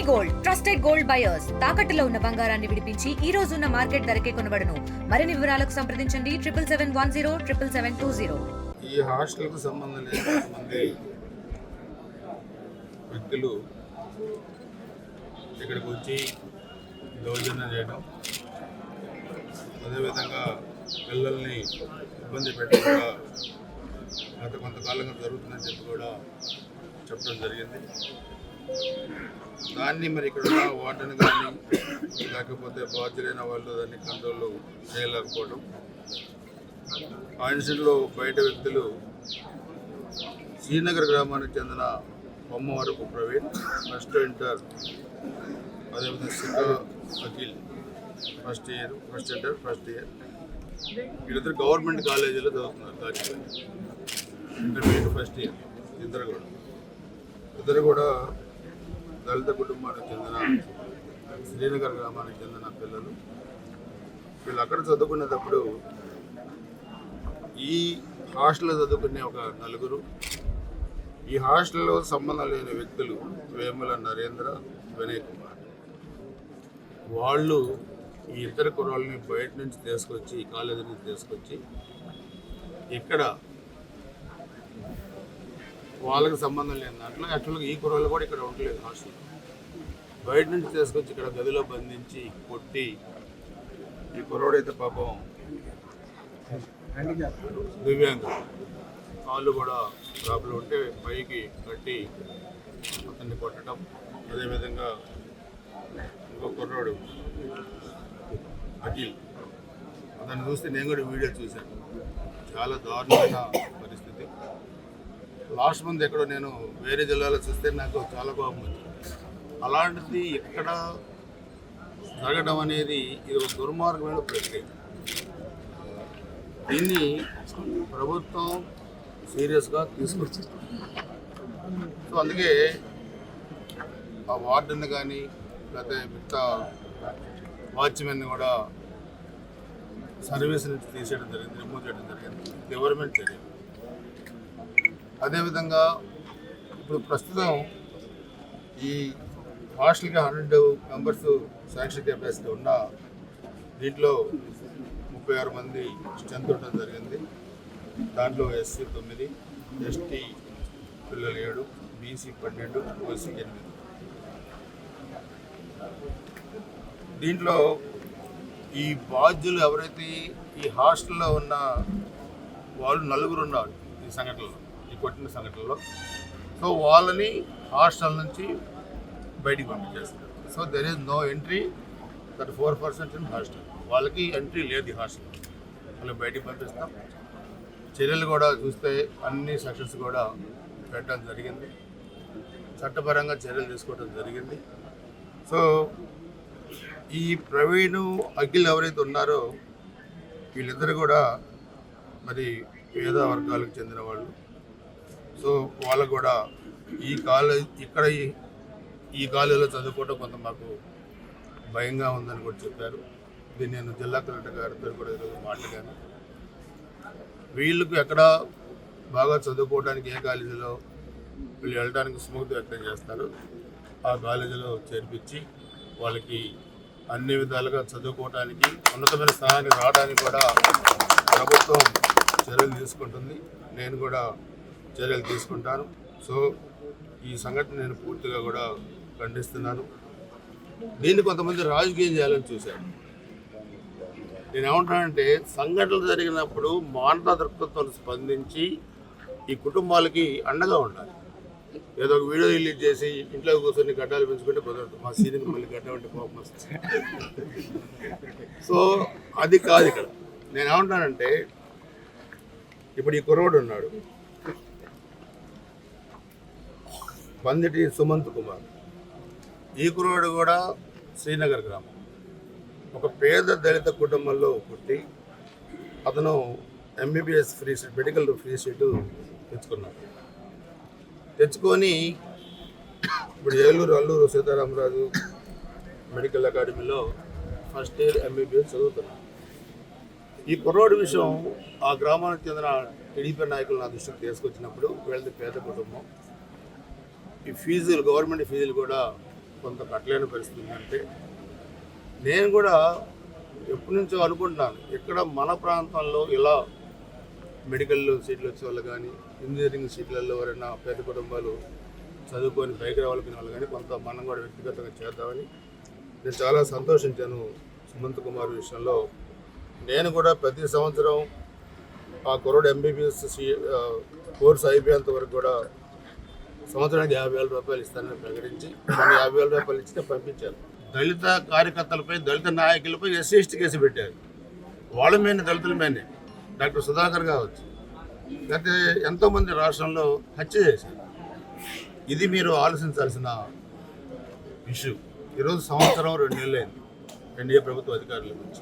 Gold trusted gold buyers తాకట్టులో ఉన్న బంగారాన్ని విడిపించి ఈ రోజు ఉన్న మార్కెట్ ధరకే కొనబడును. మరిన్ని వివరాలకు సంప్రదించండి 7771077720. ఈ హాస్టల్కు సంబంధం లేని మంది వ్యక్తులు ఇక్కడికి వచ్చి దౌర్జన్యం చేయడం, అదేవిధంగా పిల్లల్ని ఇబ్బంది పెట్టకుండా గత కొంతకాలంగా జరుగుతుందని చెప్పి కూడా చెప్పడం జరిగింది. దాన్ని మరి ఇక్కడ ఉన్న వార్డెన్ కానీ లేకపోతే బాధ్యులైన వాళ్ళు దాన్ని కంట్రోల్ చేయలేకపోవడం, ఆ ఇన్సిడెంట్లో బయట వ్యక్తులు శ్రీనగర్ గ్రామానికి చెందిన బొమ్మవరపు ప్రవీణ్ ఫస్ట్ ఇంటర్, అదేవిధంగా సికా అఖిల్ ఫస్ట్ ఇయర్ వీళ్ళిద్దరు గవర్నమెంట్ కాలేజీలో చదువుతున్నారు. కాలేజీలో ఇంటర్మీడియట్ ఫస్ట్ ఇయర్. ఇద్దరు కూడా దళిత కుటుంబానికి చెందిన శ్రీనగర్ గ్రామానికి చెందిన పిల్లలు. వీళ్ళు అక్కడ చదువుకునేటప్పుడు ఈ హాస్టల్లో చదువుకునే ఒక నలుగురు, ఈ హాస్టల్లో సంబంధం లేని వ్యక్తులు వేముల నరేంద్ర, వినయ్ కుమార్, వాళ్ళు ఈ ఇద్దరు కుర్రాళ్ళని బయట నుంచి తీసుకొచ్చి, కాలేజీ నుంచి తీసుకొచ్చి ఇక్కడ వాళ్ళకి సంబంధం లేని దాంట్లో యాక్చువల్గా ఈ కుర్రాళ్ళు కూడా ఇక్కడ ఉండలేదు. హాస్టల్ బయట నుంచి తీసుకొచ్చి ఇక్కడ గదిలో బంధించి కొట్టి, ఈ కుర్రాడైతే పాపం దివ్యాంగుడు, కాళ్ళు కూడా ప్రాబ్లం ఉంటే పైకి కట్టి అతన్ని కొట్టడం, అదేవిధంగా ఇంకో కుర్రాడు అఖిల్, అతన్ని చూస్తే నేను కూడా వీడియో చూశాను. చాలా దారుణమైన పరిస్థితి. లాస్ట్ మంత్ ఎక్కడో నేను వేరే జిల్లాలో చూస్తే నాకు చాలా కోపం వచ్చింది. అలాంటిది ఇక్కడ జరగడం అనేది ఇది ఒక దుర్మార్గమైన ప్రక్రియ. దీన్ని ప్రభుత్వం సీరియస్గా తీసుకొచ్చింది. సో అందుకే ఆ వార్డెన్ కానీ లేకపోతే మిగతా వాచ్మెన్ కూడా సర్వీస్ నుంచి తీసేయడం జరిగింది, రిమూవ్ చేయడం జరిగింది. గవర్నమెంట్ చర్య. అదేవిధంగా ఇప్పుడు ప్రస్తుతం ఈ హాస్టల్కి 100 మెంబర్స్ శాంక్షన్ కెపాసిటీ ఉన్న దీంట్లో 36 మంది స్ట్రెంత్ ఉండడం జరిగింది. దాంట్లో ఎస్సీ 9, ఎస్టీ పిల్లలు 7, బీసీ 12, ఓసీ 8. దీంట్లో ఈ బాధ్యులు ఎవరైతే ఈ హాస్టల్లో ఉన్న వాళ్ళు నలుగురు ఉన్నారు ఈ సంఘటనలో, ఈ కొట్టిన సంఘటనలో. సో వాళ్ళని హాస్టల్ నుంచి బయటికి పంపించేస్తారు. So there is no entry, 34% in hostel. వాళ్ళకి ఎంట్రీ లేదు ఈ హాస్టల్. వాళ్ళు బయటికి పంపిస్తాం. చర్యలు కూడా చూస్తే అన్ని సెక్షన్స్ కూడా పెట్టడం జరిగింది, చట్టపరంగా చర్యలు తీసుకోవడం జరిగింది. సో ఈ ప్రవీణ్, అఖిల్ ఎవరైతే ఉన్నారో వీళ్ళిద్దరు కూడా మరి పేద వర్గాలకు చెందిన వాళ్ళు. సో వాళ్ళకు కూడా ఈ కాలేజ్ ఇక్కడ ఈ కాలేజీలో చదువుకోవడం కొంత మాకు భయంగా ఉందని కూడా చెప్పారు. దీన్ని నేను జిల్లా కలెక్టర్ గారితో కూడా ఈరోజు మాట్లాడాను. వీళ్ళకు ఎక్కడ బాగా చదువుకోవడానికి ఏ కాలేజీలో వీళ్ళు వెళ్ళడానికి స్మూత్ వ్యక్తం చేస్తారు ఆ కాలేజీలో చేర్పించి వాళ్ళకి అన్ని విధాలుగా చదువుకోవడానికి, ఉన్నతమైన స్థానానికి రావడానికి కూడా ప్రభుత్వం చర్యలు తీసుకుంటుంది. నేను కూడా చర్యలు తీసుకుంటాను. సో ఈ సంఘటన నేను పూర్తిగా కూడా ఖండిస్తున్నాను. దీన్ని కొంతమంది రాజకీయం చేయాలని చూశాను. నేను ఏమంటానంటే, సంఘటనలు జరిగినప్పుడు మానవ దృక్పథంతో స్పందించి ఈ కుటుంబాలకి అండగా ఉండాలి. ఏదో ఒక వీడియో రిలీజ్ చేసి ఇంట్లో కూర్చొని గడ్డాలు పెంచుకుంటే కుదరదు. మా సీనియర్ మళ్ళీ గడ్డ అంటే కోపం వస్తుంది. సో అది కాదు ఇక్కడ. నేను ఏమంటానంటే, ఇప్పుడు ఈ కుర్రోడు ఉన్నాడు, పందిటి సుమంత్ కుమార్. ఈ కుర్రోడు కూడా శ్రీనగర్ గ్రామం, ఒక పేద దళిత కుటుంబంలో పుట్టి అతను MBBS free seat, medical free seat తెచ్చుకొని ఇప్పుడు ఏలూరు అల్లూరు సీతారామరాజు మెడికల్ అకాడమీలో ఫస్ట్ ఇయర్ ఎంబీబీఎస్ చదువుతున్నాడు. ఈ కుర్రోడి విషయం ఆ గ్రామానికి చెందిన టీడీపీ నాయకులు నా దృష్టికి తీసుకొచ్చినప్పుడు వీళ్ళది పేద కుటుంబం, ఈ ఫీజులు, గవర్నమెంట్ ఫీజులు కూడా కొంత కట్టలేని పరిస్థితి ఉందంటే నేను కూడా ఎప్పటి నుంచో అనుకుంటున్నాను, ఇక్కడ మన ప్రాంతంలో ఇలా మెడికల్ సీట్లు వచ్చే వాళ్ళు కానీ ఇంజనీరింగ్ సీట్లలో ఎవరైనా పేద కుటుంబాలు చదువుకొని పైకి రావాలనుకునే వాళ్ళు కానీ కొంత మనం కూడా వ్యక్తిగతంగా చేద్దామని నేను చాలా సంతోషించాను సుమంత్ కుమార్ విషయంలో. నేను కూడా ప్రతి సంవత్సరం ఆ కుర్రోడు ఎంబీబీఎస్ కోర్సు అయిపోయేంత వరకు కూడా సంవత్సరానికి 50,000 రూపాయలు ఇస్తానని ప్రకటించి మన 50,000 రూపాయలు ఇచ్చితే పంపించారు. దళిత కార్యకర్తలపై దళిత నాయకులపై SC/ST కేసు పెట్టారు. వాళ్ళ మీద దళితుల మీదే డాక్టర్ సుధాకర్ కావచ్చు, లేకపోతే ఎంతోమంది రాష్ట్రంలో హత్య చేశారు. ఇది మీరు ఆలోచించాల్సిన ఇష్యూ. ఈరోజు సంవత్సరం 2 నెలలు అయింది ఎన్డీఏ ప్రభుత్వ అధికారుల నుంచి.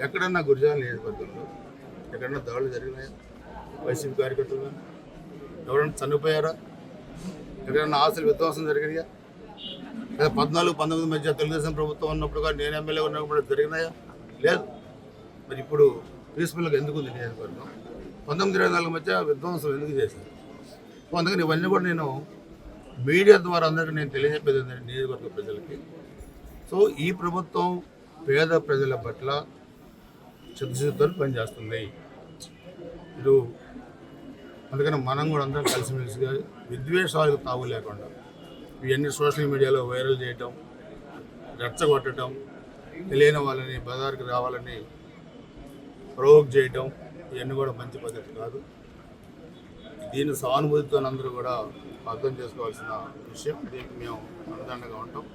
ఎక్కడన్నా గురిజాల నియోజకవర్గంలో ఎక్కడన్నా దాడులు జరిగినాయా? వైసీపీ కార్యకర్తలు ఎవరైనా చనిపోయారా? ఎక్కడన్నా ఆస్తులు విధ్వంసం జరిగినాయా? లేదా 14-19 మధ్య తెలుగుదేశం ప్రభుత్వం ఉన్నప్పుడు కానీ నేను ఎమ్మెల్యే ఉన్నప్పుడు జరిగినాయా? లేదు. మరి ఇప్పుడు పీస్ఫుల్గా ఎందుకు ఉంది నియోజకవర్గం? 19-24 మధ్య విధ్వంసం ఎందుకు చేశారు? సో అందుకని ఇవన్నీ కూడా నేను మీడియా ద్వారా అందరికీ నేను తెలియజెప్పేది ఏంటంటే నియోజకవర్గ ప్రజలకి, సో ఈ ప్రభుత్వం పేద ప్రజల పట్ల చిత్తశుద్ధితో పనిచేస్తుంది. ఇది అందుకని మనం కూడా అందరం కలిసిమెలిసిగా విద్వేషాలకు తావు లేకుండా ఇవన్నీ సోషల్ మీడియాలో వైరల్ చేయటం, రెచ్చగొట్టడం, తెలియని వాళ్ళని బజార్కి రావాలని ప్రవోక్ చేయటం, ఇవన్నీ కూడా మంచి పద్ధతి కాదు. దీన్ని సానుభూతితో అందరూ కూడా అర్థం చేసుకోవాల్సిన విషయం. దీనికి మేము అందండగా ఉంటాం.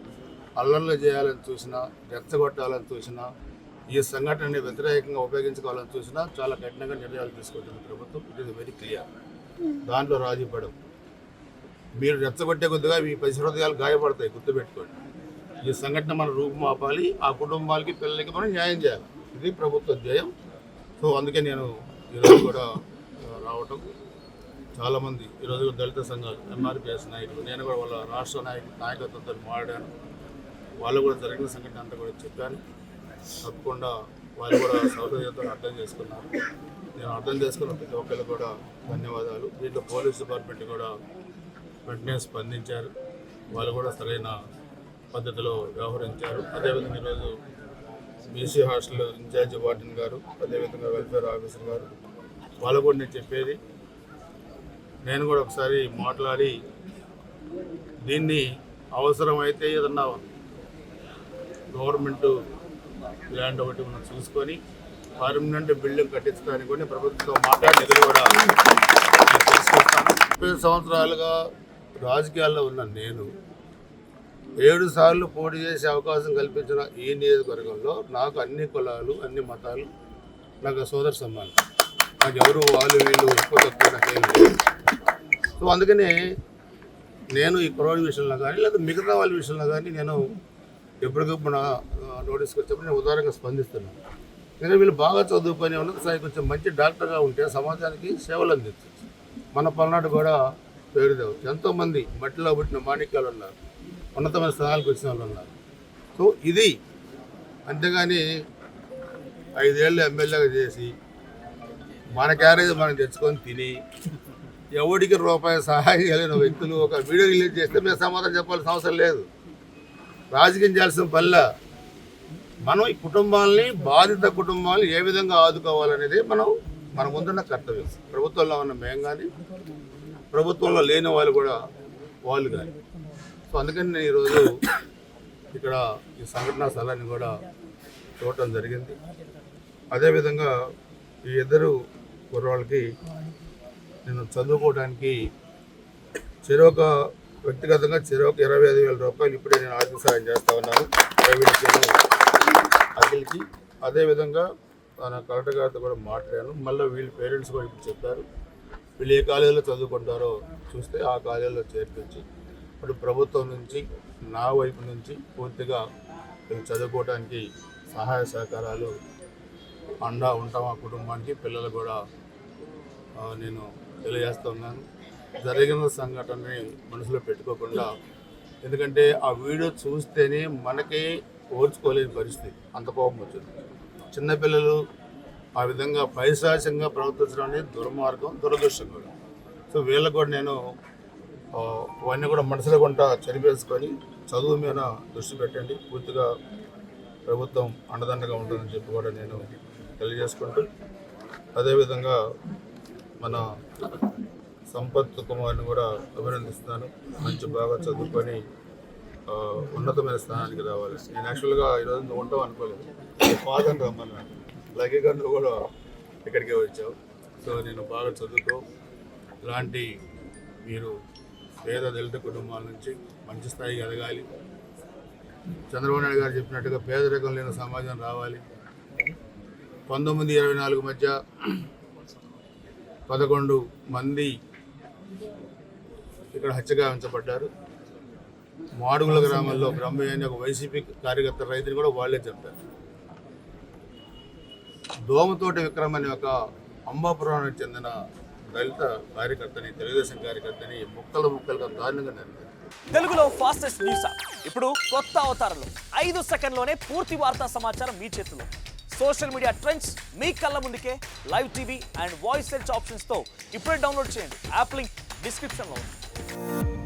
అల్లర్లు చేయాలని చూసినా, రెచ్చగొట్టాలని చూసినా, ఈ సంఘటనని వ్యతిరేకంగా ఉపయోగించుకోవాలని చూసినా చాలా కఠినంగా నిర్ణయాలు తీసుకుంటుంది ప్రభుత్వం. It is very clear. దాంట్లో రాజీ పడవు. మీరు రెచ్చగొట్టే కొద్దిగా మీ 10 హృదయాలు గాయపడతాయి, గుర్తుపెట్టుకోండి. ఈ సంఘటన మన రూపుమాపాలి, ఆ కుటుంబాలకి పిల్లలకి మనం న్యాయం చేయాలి. ఇది ప్రభుత్వ ధ్యేయం. సో అందుకే నేను ఈరోజు కూడా రావటం. చాలామంది ఈరోజు దళిత సంఘాలు, MRPS నాయకులు, నేను కూడా వాళ్ళ రాష్ట్ర నాయకత్వంతో మాట్లాడాను. వాళ్ళు కూడా జరిగిన సంఘటన అంతా కూడా చెప్పాను. తప్పకుండా వాళ్ళు కూడా సౌకర్యంతో అర్థం చేసుకున్నారు. నేను అర్థం చేసుకున్న ప్రతి ఒక్కరికి కూడా ధన్యవాదాలు. దీంట్లో పోలీస్ డిపార్ట్మెంట్ కూడా వెంటనే స్పందించారు. వాళ్ళు కూడా సరైన పద్ధతిలో వ్యవహరించారు. అదేవిధంగా ఈరోజు BC హాస్టల్ ఇన్ఛార్జి వార్డెన్ గారు, అదేవిధంగా వెల్ఫేర్ ఆఫీసర్ గారు, వాళ్ళు కూడా నేను చెప్పేది, నేను కూడా ఒకసారి మాట్లాడి దీన్ని అవసరమైతే ఏదన్నా గవర్నమెంట్ ల్యాండ్ ఒకటి మనం చూసుకొని పర్మనెంట్ బిల్డింగ్ కట్టించడానికి కూడా ప్రభుత్వంతో మాట్లాడి నిధులు కూడా తీసుకొస్తాను. 30 సంవత్సరాలుగా రాజకీయాల్లో ఉన్న నేను 7 సార్లు పోటీ చేసే అవకాశం కల్పించిన ఈ నియోజకవర్గంలో నాకు అన్ని కులాలు, అన్ని మతాలు నాకు సోదర సమానం. నాకు ఎవరు వాళ్ళు వీళ్ళు ఎక్కువ తక్కువ నాకేం లేదు. సో అందుకనే నేను ఈ కుర్రోడి విషయంలో కానీ లేదా మిగతా వాళ్ళ విషయంలో కానీ నేను ఎప్పటికప్పుడు నా నోటీస్కి వచ్చేప్పుడు నేను ఉదారంగా స్పందిస్తున్నాను. ఎందుకంటే వీళ్ళు బాగా చదువుకొని ఉన్నత స్థాయికి కొంచెం మంచి డాక్టర్గా ఉంటే సమాజానికి సేవలు అందించవచ్చు. మన పల్నాడు కూడా పేరు తేవచ్చు. ఎంతోమంది మట్టిలో పుట్టిన మాణిక్యాలు ఉన్నారు, ఉన్నతమైన స్థానాలకు వచ్చిన వాళ్ళు ఉన్నారు. సో ఇది అంతేగాని 5 ఏళ్ళు ఎమ్మెల్యేగా చేసి మన క్యారేజ్ మనం తెచ్చుకొని తిని ఎవడికి రూపాయి సహాయం కలిగిన వ్యక్తులు ఒక వీడియో రిలీజ్ చేస్తే మేము సమాధానం చెప్పాల్సిన అవసరం లేదు. రాజకీయం చేయాల్సిన పనిలా మనం ఈ కుటుంబాలని, బాధిత కుటుంబాలను ఏ విధంగా ఆదుకోవాలనేది మన ముందున్న కర్తవ్యం. ప్రభుత్వంలో ఉన్న మేము కానీ, ప్రభుత్వంలో లేని వాళ్ళు కూడా వాళ్ళు కానీ. సో అందుకని నేను ఈరోజు ఇక్కడ ఈ సంఘటనా స్థలాన్ని కూడా చూడటం జరిగింది. అదేవిధంగా ఈ 2 కుర్రాళ్ళకి నేను చదువుకోవడానికి చెరొక వ్యక్తిగతంగా 25,000 రూపాయలు ఇప్పుడే నేను ఆర్థిక సహాయం చేస్తా ఉన్నాను ప్రైవేట్ అఖిల్కి. అదేవిధంగా తన కలెక్టర్ గారితో కూడా మాట్లాడాను. మళ్ళీ వీళ్ళ పేరెంట్స్ కూడా ఇప్పుడు చెప్పారు, వీళ్ళు ఏ కాలేజీలో చదువుకుంటారో చూస్తే ఆ కాలేజీలో చేర్పించి ఇప్పుడు ప్రభుత్వం నుంచి నా వైపు నుంచి పూర్తిగా వీళ్ళు చదువుకోవడానికి సహాయ సహకారాలు అండా ఉంటాం. ఆ కుటుంబానికి, పిల్లలు కూడా నేను తెలియజేస్తున్నాను. జరిగిన సంఘటనని మనసులో పెట్టుకోకుండా, ఎందుకంటే ఆ వీడియో చూస్తేనే మనకే ఓర్చుకోలేని పరిస్థితి, అంత కోపం వచ్చింది. చిన్నపిల్లలు ఆ విధంగా పైశాచంగా ప్రవర్తించడం అనేది దుర్మార్గం, దురదృష్టం కూడా. సో వీళ్ళకు కూడా నేను అవన్నీ కూడా మనసులో కొంట చదివేసుకొని చదువు మీద దృష్టి పెట్టండి, పూర్తిగా ప్రభుత్వం అండదండగా ఉంటుందని చెప్పి కూడా నేను తెలియజేసుకుంటూ, అదేవిధంగా మన సంపత్ కుమార్ని కూడా అభినందిస్తున్నాను. మంచి బాగా చదువుకొని ఉన్నతమైన స్థానానికి రావాలి. నేను యాక్చువల్గా ఈరోజు నువ్వు ఉంటావు అనుకోలేదు, ఫాదర్ రమ్మన్నాను, లగేగా నువ్వు కూడా ఇక్కడికే వచ్చావు. సో నేను బాగా చదువుకో, ఇలాంటి మీరు పేద దళిత కుటుంబాల నుంచి మంచి స్థాయికి ఎదగాలి. చంద్రబాబు నాయుడు గారు చెప్పినట్టుగా పేదరికం లేని సమాజం రావాలి. 1924 మధ్య 11 మంది ఇక్కడ హత్యగా ఉంచబడ్డారు. మాడుగుల గ్రామంలో బ్రహ్మయ్య అనే ఒక వైసీపీ కార్యకర్త రైతుని కూడా వాళ్ళే చంపారు. దోమతోటి విక్రమ్ అనే ఒక అంబాపురానికి చెందిన దళిత కార్యకర్తని, తెలుగుదేశం కార్యకర్తని ముక్కలుగా దారుణంగా నరికారు. తెలుగులో ఫాస్టెస్ట్ న్యూస్ ఇప్పుడు కొత్త అవతారంలో 5 సెకండ్లోనే పూర్తి వార్తా సమాచారం మీ చేతిలో. సోషల్ మీడియా ట్రెండ్స్ మీ కళ్ళ ముందుకే live TV and voice search ఆప్షన్స్తో ఇప్పుడే డౌన్లోడ్ చేయండి. యాప్ లింక్ డిస్క్రిప్షన్లో ఉంది.